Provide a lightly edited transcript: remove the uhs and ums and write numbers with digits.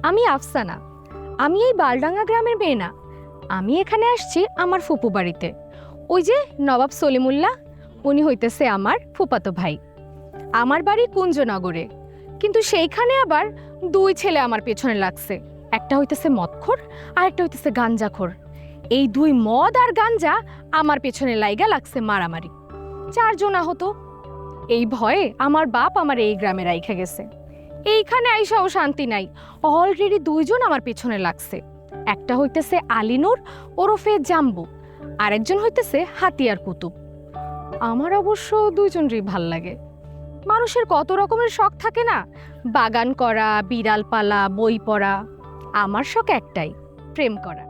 আমি আফসানা। আমি এই বালডাঙ্গা গ্রামের মেয়ে না। আমি এখানে আসছি আমার ফুপু বাড়িতে। ওই যে নবাব সলিমুল্লাহ, উনি হইতেছে আমার ফুপাতো ভাই। আমার বাড়ি কুঞ্জনগরে, কিন্তু সেইখানে আবার দুই ছেলে আমার পেছনে লাগছে। একটা হইতেছে মদখোর আর একটা হইতেছে গাঞ্জাখোর। এই দুই মদ আর গাঞ্জা আমার পেছনে লাইগা লাগছে মারামারি। 4 জন আহত। এই ভয়ে আমার বাপ আমার এই গ্রামে রাইখা গেছে। এইখানে আইসাও শান্তি নাই, অলরেডি 2 জন আমার পেছনে লাগছে। একটা হইতেছে আলিনুর ওরফে জাম্বু, আরেকজন হইতেছে হাতিয়ার কুতুব। আমার অবশ্য 2 জনেরই ভাল লাগে। মানুষের কত রকমের শখ থাকে না, বাগান করা, বিড়াল পালা, বই পড়া। আমার শখ একটাই, প্রেম করা।